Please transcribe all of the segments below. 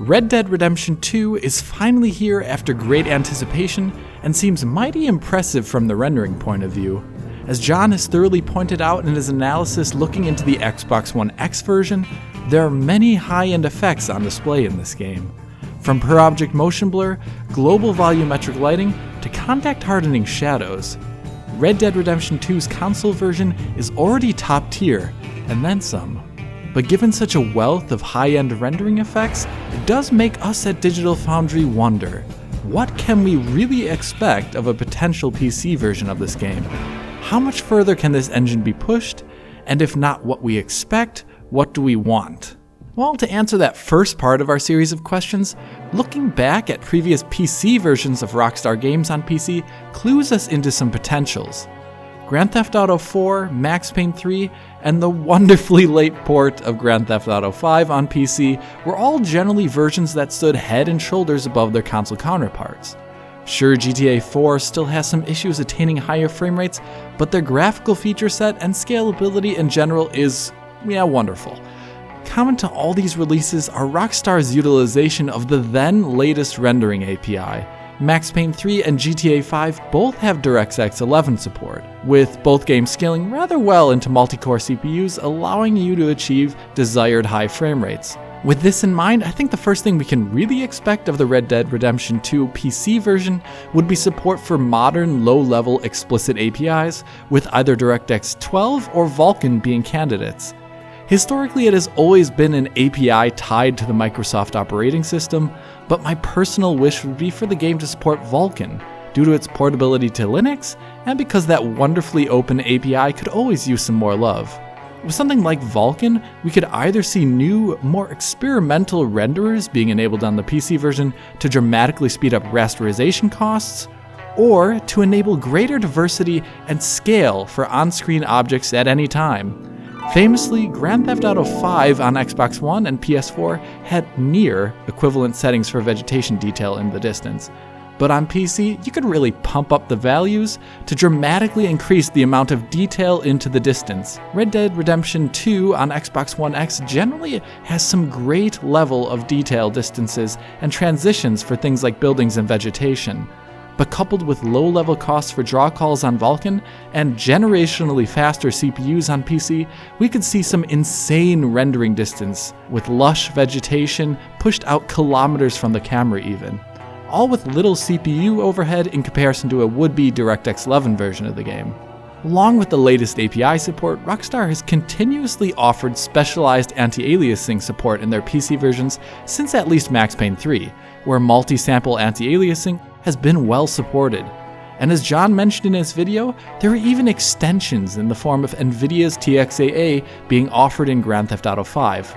Red Dead Redemption 2 is finally here after great anticipation and seems mighty impressive from the rendering point of view. As John has thoroughly pointed out in his analysis looking into the Xbox One X version, there are many high-end effects on display in this game. From per-object motion blur, global volumetric lighting, to contact hardening shadows. Red Dead Redemption 2's console version is already top tier, and then some. But given such a wealth of high-end rendering effects, it does make us at Digital Foundry wonder, what can we really expect of a potential PC version of this game? How much further can this engine be pushed? And if not what we expect, what do we want? Well, to answer that first part of our series of questions, looking back at previous PC versions of Rockstar games on PC clues us into some potentials. Grand Theft Auto 4, Max Payne 3, and the wonderfully late port of Grand Theft Auto 5 on PC were all generally versions that stood head and shoulders above their console counterparts. Sure, GTA 4 still has some issues attaining higher frame rates, but their graphical feature set and scalability in general is, wonderful. Common to all these releases are Rockstar's utilization of the then latest rendering API. Max Payne 3 and GTA 5 both have DirectX 11 support, with both games scaling rather well into multi-core CPUs, allowing you to achieve desired high frame rates. With this in mind, I think the first thing we can really expect of the Red Dead Redemption 2 PC version would be support for modern low-level explicit APIs, with either DirectX 12 or Vulkan being candidates. Historically, it has always been an API tied to the Microsoft operating system, but my personal wish would be for the game to support Vulkan, due to its portability to Linux, and because that wonderfully open API could always use some more love. With something like Vulkan, we could either see new, more experimental renderers being enabled on the PC version to dramatically speed up rasterization costs, or to enable greater diversity and scale for on-screen objects at any time. Famously, Grand Theft Auto 5 on Xbox One and PS4 had near equivalent settings for vegetation detail in the distance. But on PC, you could really pump up the values to dramatically increase the amount of detail into the distance. Red Dead Redemption 2 on Xbox One X generally has some great level of detail distances and transitions for things like buildings and vegetation. But coupled with low-level costs for draw calls on Vulkan and generationally faster CPUs on PC, we could see some insane rendering distance, with lush vegetation pushed out kilometers from the camera even. All with little CPU overhead in comparison to a would-be DirectX 11 version of the game. Along with the latest API support, Rockstar has continuously offered specialized anti-aliasing support in their PC versions since at least Max Payne 3, where multi-sample anti-aliasing has been well supported. And as John mentioned in his video, there are even extensions in the form of NVIDIA's TXAA being offered in Grand Theft Auto 5.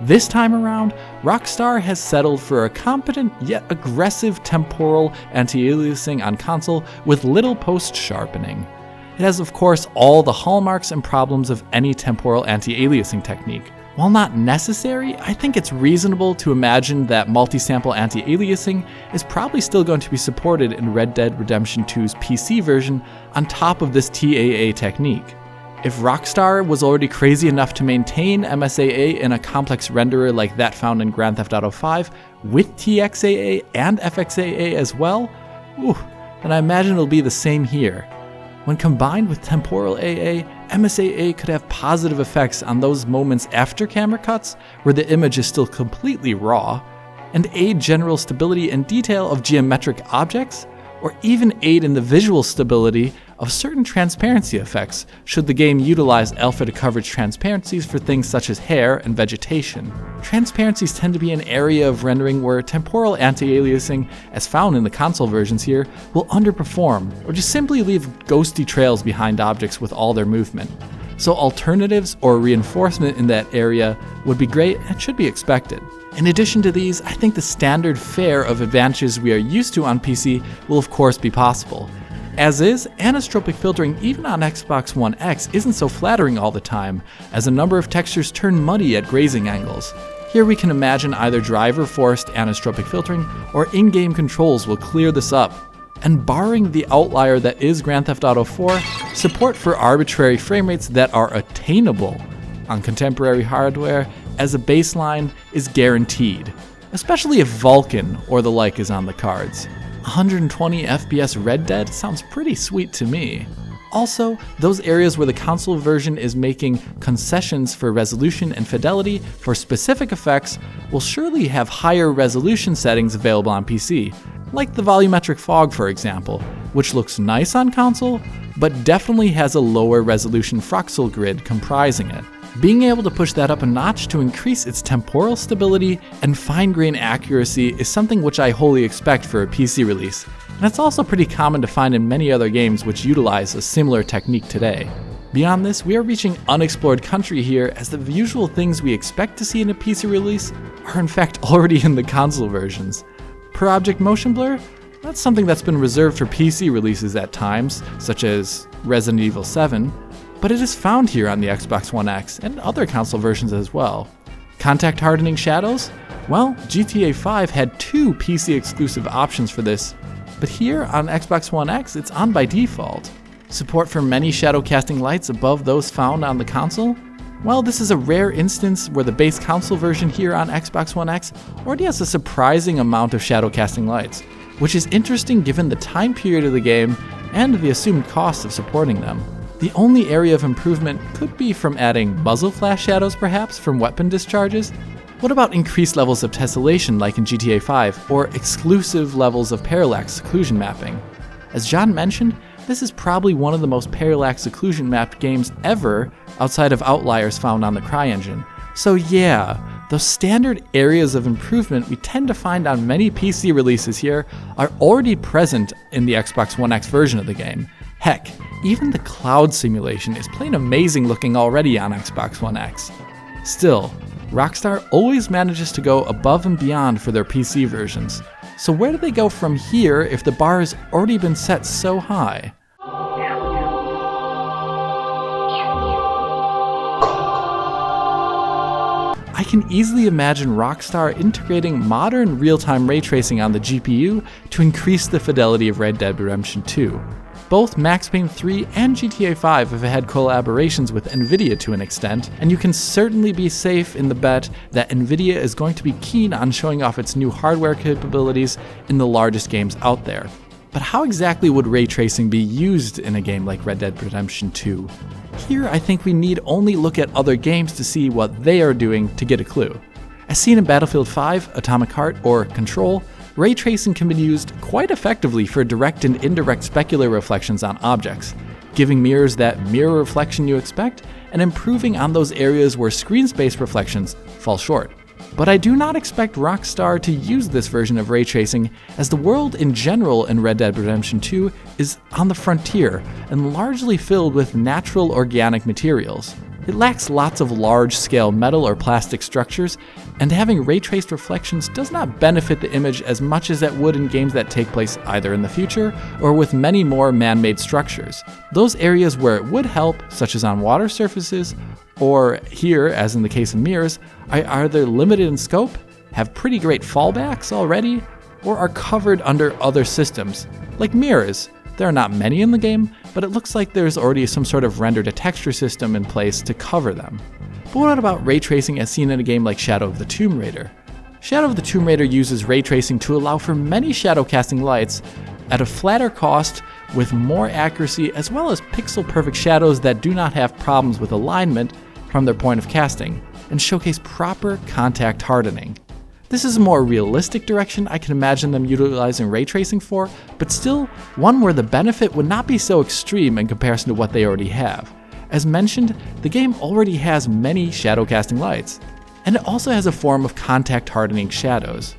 This time around, Rockstar has settled for a competent yet aggressive temporal anti-aliasing on console with little post-sharpening. It has of course all the hallmarks and problems of any temporal anti-aliasing technique. While not necessary, I think it's reasonable to imagine that multi-sample anti-aliasing is probably still going to be supported in Red Dead Redemption 2's PC version on top of this TAA technique. If Rockstar was already crazy enough to maintain MSAA in a complex renderer like that found in Grand Theft Auto 5 with TXAA and FXAA as well, then I imagine it'll be the same here. When combined with temporal AA, MSAA could have positive effects on those moments after camera cuts where the image is still completely raw, and aid general stability and detail of geometric objects, or even aid in the visual stability of certain transparency effects should the game utilize alpha to coverage transparencies for things such as hair and vegetation. Transparencies tend to be an area of rendering where temporal anti-aliasing, as found in the console versions here, will underperform, or just simply leave ghosty trails behind objects with all their movement. So alternatives or reinforcement in that area would be great and should be expected. In addition to these, I think the standard fare of advantages we are used to on PC will of course be possible. As is, anisotropic filtering even on Xbox One X isn't so flattering all the time, as a number of textures turn muddy at grazing angles. Here we can imagine either driver-forced anisotropic filtering or in-game controls will clear this up. And barring the outlier that is Grand Theft Auto 4, support for arbitrary frame rates that are attainable on contemporary hardware as a baseline is guaranteed. especially if Vulkan or the like is on the cards. 120 FPS Red Dead sounds pretty sweet to me. Also, those areas where the console version is making concessions for resolution and fidelity for specific effects will surely have higher resolution settings available on PC, like the volumetric fog for example, which looks nice on console, but definitely has a lower resolution Froxel grid comprising it. Being able to push that up a notch to increase its temporal stability and fine-grained accuracy is something which I wholly expect for a PC release, and it's also pretty common to find in many other games which utilize a similar technique today. Beyond this, we are reaching unexplored country here, as the usual things we expect to see in a PC release are in fact already in the console versions. Per object motion blur? That's something that's been reserved for PC releases at times, such as Resident Evil 7, but it is found here on the Xbox One X and other console versions as well. Contact hardening shadows? Well, GTA 5 had 2 PC exclusive options for this, but here on Xbox One X it's on by default. Support for many shadow casting lights above those found on the console? Well, this is a rare instance where the base console version here on Xbox One X already has a surprising amount of shadow casting lights, which is interesting given the time period of the game and the assumed cost of supporting them. The only area of improvement could be from adding muzzle flash shadows perhaps from weapon discharges. What about increased levels of tessellation like in GTA 5, or exclusive levels of parallax occlusion mapping? As John mentioned, this is probably one of the most parallax occlusion mapped games ever outside of Outliers found on the CryEngine. So yeah, those standard areas of improvement we tend to find on many PC releases here are already present in the Xbox One X version of the game. Heck, even the cloud simulation is plain amazing looking already on Xbox One X. Still, Rockstar always manages to go above and beyond for their PC versions. So where do they go from here if the bar has already been set so high? I can easily imagine Rockstar integrating modern real-time ray tracing on the GPU to increase the fidelity of Red Dead Redemption 2. Both Max Payne 3 and GTA 5 have had collaborations with Nvidia to an extent, and you can certainly be safe in the bet that Nvidia is going to be keen on showing off its new hardware capabilities in the largest games out there. But how exactly would ray tracing be used in a game like Red Dead Redemption 2? Here I think we need only look at other games to see what they are doing to get a clue. As seen in Battlefield 5, Atomic Heart, or Control, ray tracing can be used quite effectively for direct and indirect specular reflections on objects, giving mirrors that mirror reflection you expect, and improving on those areas where screen space reflections fall short. But I do not expect Rockstar to use this version of ray tracing, as the world in general in Red Dead Redemption 2 is on the frontier and largely filled with natural organic materials. It lacks lots of large-scale metal or plastic structures, and having ray-traced reflections does not benefit the image as much as it would in games that take place either in the future or with many more man-made structures. Those areas where it would help, such as on water surfaces, or here, as in the case of mirrors, are either limited in scope, have pretty great fallbacks already, or are covered under other systems, like mirrors. There are not many in the game, but it looks like there's already some sort of render-to-texture system in place to cover them. But what about ray tracing as seen in a game like Shadow of the Tomb Raider? Shadow of the Tomb Raider uses ray tracing to allow for many shadow casting lights at a flatter cost with more accuracy, as well as pixel-perfect shadows that do not have problems with alignment from their point of casting, and showcase proper contact hardening. This is a more realistic direction I can imagine them utilizing ray tracing for, but still one where the benefit would not be so extreme in comparison to what they already have. As mentioned, the game already has many shadow casting lights, and it also has a form of contact hardening shadows.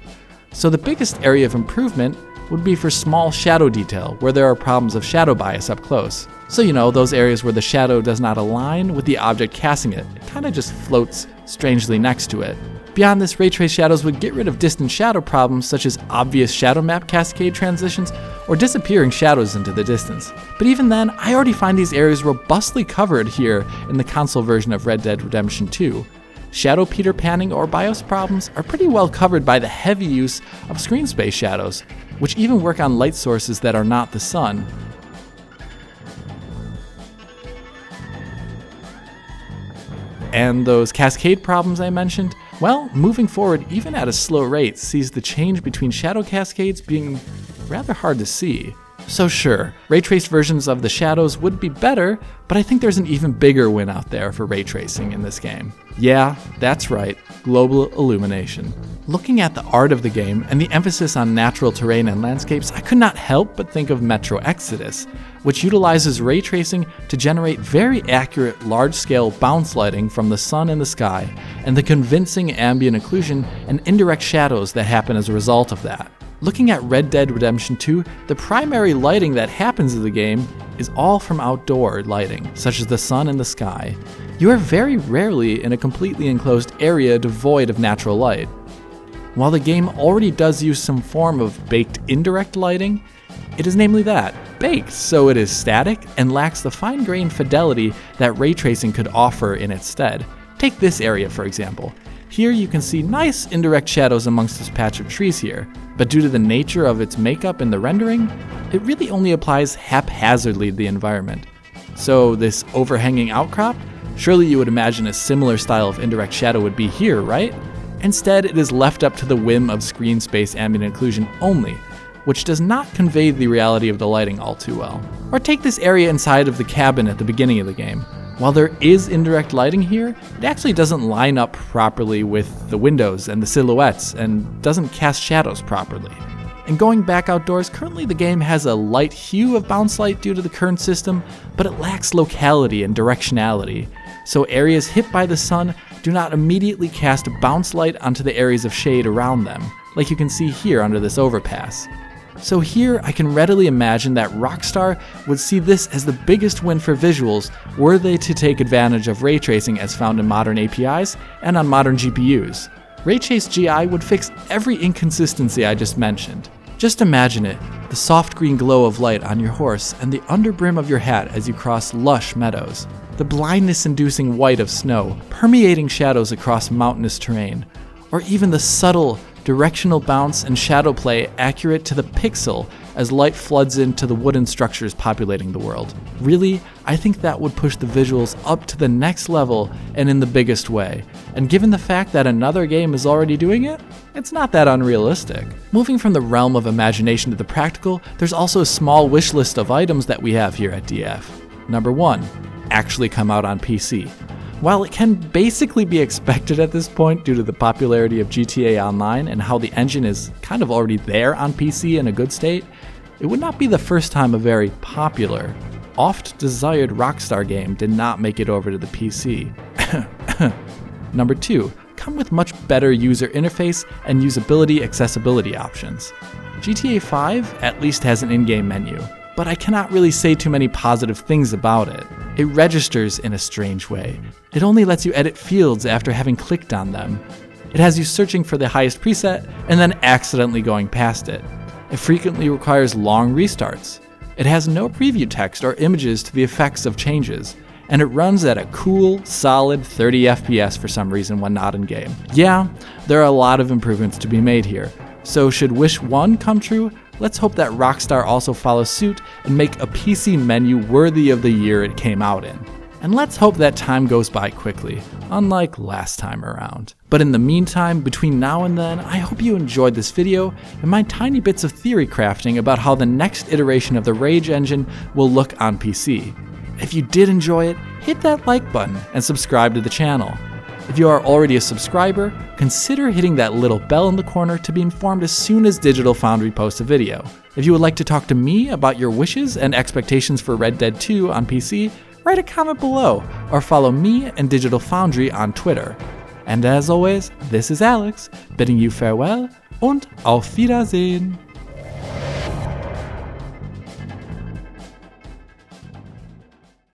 So the biggest area of improvement would be for small shadow detail where there are problems of shadow bias up close. So those areas where the shadow does not align with the object casting it, it kind of just floats strangely next to it. Beyond this, ray trace shadows would get rid of distant shadow problems such as obvious shadow map cascade transitions or disappearing shadows into the distance. But even then, I already find these areas robustly covered here in the console version of Red Dead Redemption 2. Shadow Peter panning or BIOS problems are pretty well covered by the heavy use of screen space shadows, which even work on light sources that are not the sun. And those cascade problems I mentioned, Well, moving forward, even at a slow rate, sees the change between shadow cascades being rather hard to see. So sure, ray-traced versions of the shadows would be better, but I think there's an even bigger win out there for ray tracing in this game. Yeah, that's right, global illumination. Looking at the art of the game and the emphasis on natural terrain and landscapes, I could not help but think of Metro Exodus, which utilizes ray tracing to generate very accurate large-scale bounce lighting from the sun and the sky, and the convincing ambient occlusion and indirect shadows that happen as a result of that. Looking at Red Dead Redemption 2, the primary lighting that happens in the game is all from outdoor lighting, such as the sun and the sky. You are very rarely in a completely enclosed area devoid of natural light. While the game already does use some form of baked indirect lighting, it is namely that, baked, so it is static and lacks the fine-grained fidelity that ray tracing could offer in its stead. Take this area for example. Here you can see nice indirect shadows amongst this patch of trees here, but due to the nature of its makeup in the rendering, it really only applies haphazardly to the environment. So this overhanging outcrop, surely you would imagine a similar style of indirect shadow would be here, right? Instead, it is left up to the whim of screen space ambient occlusion only, which does not convey the reality of the lighting all too well. Or take this area inside of the cabin at the beginning of the game. While there is indirect lighting here, it actually doesn't line up properly with the windows and the silhouettes and doesn't cast shadows properly. And going back outdoors, currently the game has a light hue of bounce light due to the current system, but it lacks locality and directionality. So areas hit by the sun do not immediately cast bounce light onto the areas of shade around them, like you can see here under this overpass. So here I can readily imagine that Rockstar would see this as the biggest win for visuals were they to take advantage of ray tracing as found in modern APIs and on modern GPUs. Ray-Trace GI would fix every inconsistency I just mentioned. Just imagine it, the soft green glow of light on your horse and the underbrim of your hat as you cross lush meadows. The blindness-inducing white of snow, permeating shadows across mountainous terrain. Or even the subtle, directional bounce and shadow play accurate to the pixel as light floods into the wooden structures populating the world. Really, I think that would push the visuals up to the next level and in the biggest way. And given the fact that another game is already doing it, it's not that unrealistic. Moving from the realm of imagination to the practical, there's also a small wish list of items that we have here at DF. Number 1, actually come out on PC. While it can basically be expected at this point due to the popularity of GTA Online and how the engine is kind of already there on PC in a good state, it would not be the first time a very popular, oft-desired Rockstar game did not make it over to the PC. Number 2, come with much better user interface and usability accessibility options. GTA 5 at least has an in-game menu, but I cannot really say too many positive things about it. It registers in a strange way. It only lets you edit fields after having clicked on them. It has you searching for the highest preset and then accidentally going past it. It frequently requires long restarts. It has no preview text or images to the effects of changes, and it runs at a cool, solid 30 FPS for some reason when not in-game. Yeah, there are a lot of improvements to be made here, so should Wish 1 come true, let's hope that Rockstar also follows suit and make a PC menu worthy of the year it came out in. And let's hope that time goes by quickly, unlike last time around. But in the meantime, between now and then, I hope you enjoyed this video and my tiny bits of theory crafting about how the next iteration of the Rage engine will look on PC. If you did enjoy it, hit that like button and subscribe to the channel. If you are already a subscriber, consider hitting that little bell in the corner to be informed as soon as Digital Foundry posts a video. If you would like to talk to me about your wishes and expectations for Red Dead 2 on PC, write a comment below or follow me and Digital Foundry on Twitter. And as always, this is Alex, bidding you farewell und auf Wiedersehen.